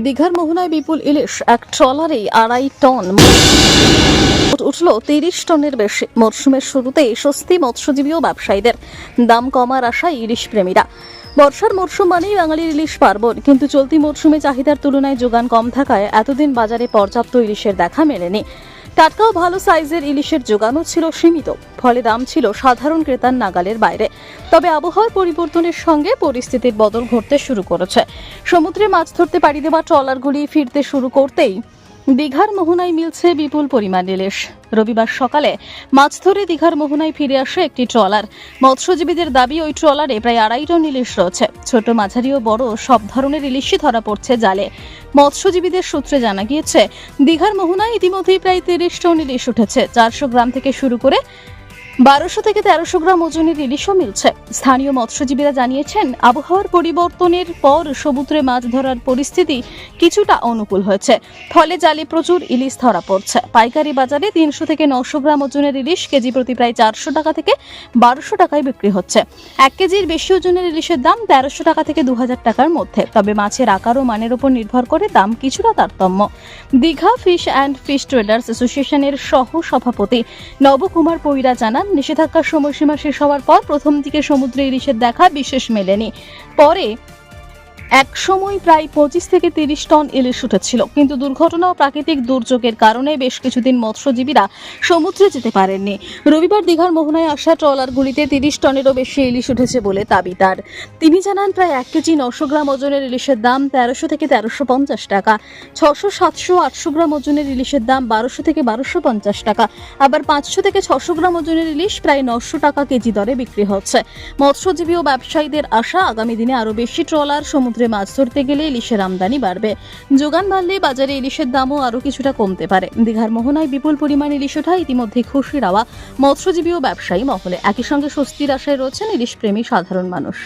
দীঘার মোহনায় বিপুল ইলিশ, এক ট্রলারে 2.5 টন, উঠল 30 টনের বেশি। মরশুমের শুরুতেই স্বস্তি মৎস্যজীবী ও ব্যবসায়ীদের। দাম কমার আশায় ইলিশ প্রেমীরা। বর্ষার মরশুম মানেই বাঙালির ইলিশ পার্বণ, কিন্তু চলতি মরশুমে চাহিদার তুলনায় যোগান কম থাকায় এতদিন বাজারে পর্যাপ্ত ইলিশের দেখা মেলেনি। টাটকা ও ভালো সাইজের ইলিশের যোগানও ছিল সীমিত, ফলে দাম ছিল সাধারণ ক্রেতার নাগালের বাইরে। তবে আবহাওয়ার পরিবর্তনের সঙ্গে পরিস্থিতির বদল ঘটতে শুরু করেছে। সমুদ্রে মাছ ধরতে পাড়ি দেওয়া ট্রলারগুলি ফিরতে শুরু করতেই দীঘার মোহনায় মিলছে বিপুল পরিমাণ ইলিশ। রবিবার সকালে মাছ ধরে দীঘার মোহনায় ফিরে আসে একটি ট্রলার। মৎস্যজীবীদের দাবি, ওই ট্রলারে প্রায় 2.5 টন ইলিশ রয়েছে। ছোট, মাঝারি ও বড় সব ধরনের ইলিশই ধরা পড়ছে জালে। মৎস্যজীবীদের সূত্রে জানা গিয়েছে, দীঘার মোহনায় ইতিমধ্যেই প্রায় 30 টন ইলিশ উঠেছে। 400 গ্রাম থেকে শুরু করে 1200 থেকে 1300 গ্রাম ওজনের ইলিশও মিলছে। স্থানীয় মৎস্যজীবীরা জানিয়েছেন, আবহাওয়ার পরিবর্তনের পর সমুদ্রে মাছ ধরার পরিস্থিতি কিছুটা অনুকূল হয়েছে, ফলে জালে প্রচুর ইলিশ ধরা পড়ছে। পাইকারি বাজারে 300 থেকে 900 গ্রাম ওজনের ইলিশ কেজি প্রতি প্রায় 400 টাকা থেকে 1200 টাকায় বিক্রি হচ্ছে। 1 কেজির বেশি ওজনের ইলিশের দাম 1300 টাকা থেকে 2000 টাকার মধ্যে। তবে মাছের আকার ও মানের উপর নির্ভর করে দাম কিছুটা তারতম্য। Digha fish and fish traders অ্যাসোসিয়েশনের সহ সভাপতি নবকুমার পৈরা জানান, নিষেধাজ্ঞার সময়সীমা শেষ হওয়ার পর প্রথম দিকে সমুদ্রে ইলিশের দেখা বিশেষ মেলেনি। পরে এক সময় প্রায় 25 থেকে 30 টন ইলিশ উঠেছিল, কিন্তু দুর্ঘটনা ও প্রাকৃতিক দুর্যোগের কারণে বেশ কিছুদিন মৎস্যজীবীরা সমুদ্রে যেতে পারেননি। রবিবার দীঘার মোহনায় আসা ট্রলারগুলিতে 30 টনেরও বেশি ইলিশ উঠেছে বলে দাবি তার। তিনি জানান, প্রায় 1 কেজি 900 গ্রাম ওজনের ইলিশের দাম 1300 থেকে 1350 টাকা। 600, 700, 800 গ্রাম ওজনের ইলিশের দাম 1200 থেকে 1250 টাকা। আবার 500 থেকে 600 গ্রাম ওজনের ইলিশ প্রায় 900 টাকা কেজি দরে বিক্রি হচ্ছে। মৎস্যজীবী ও ব্যবসায়ীদের আশা, আগামী দিনে আরো বেশি ট্রলার সমুদ্রে মাছ ধরতে গেলে ইলিশের আমদানি বাড়বে। যোগান বাড়লে বাজারে ইলিশের দামও আরো কিছুটা কমতে পারে। দীঘার মোহনায় বিপুল পরিমাণ ইলিশ ওঠা ইতিমধ্যে খুশি হওয়া মৎস্যজীবী ও ব্যবসায়ী মহলে। একই সঙ্গে স্বস্তির আশায় রয়েছেন ইলিশ প্রেমী সাধারণ মানুষ।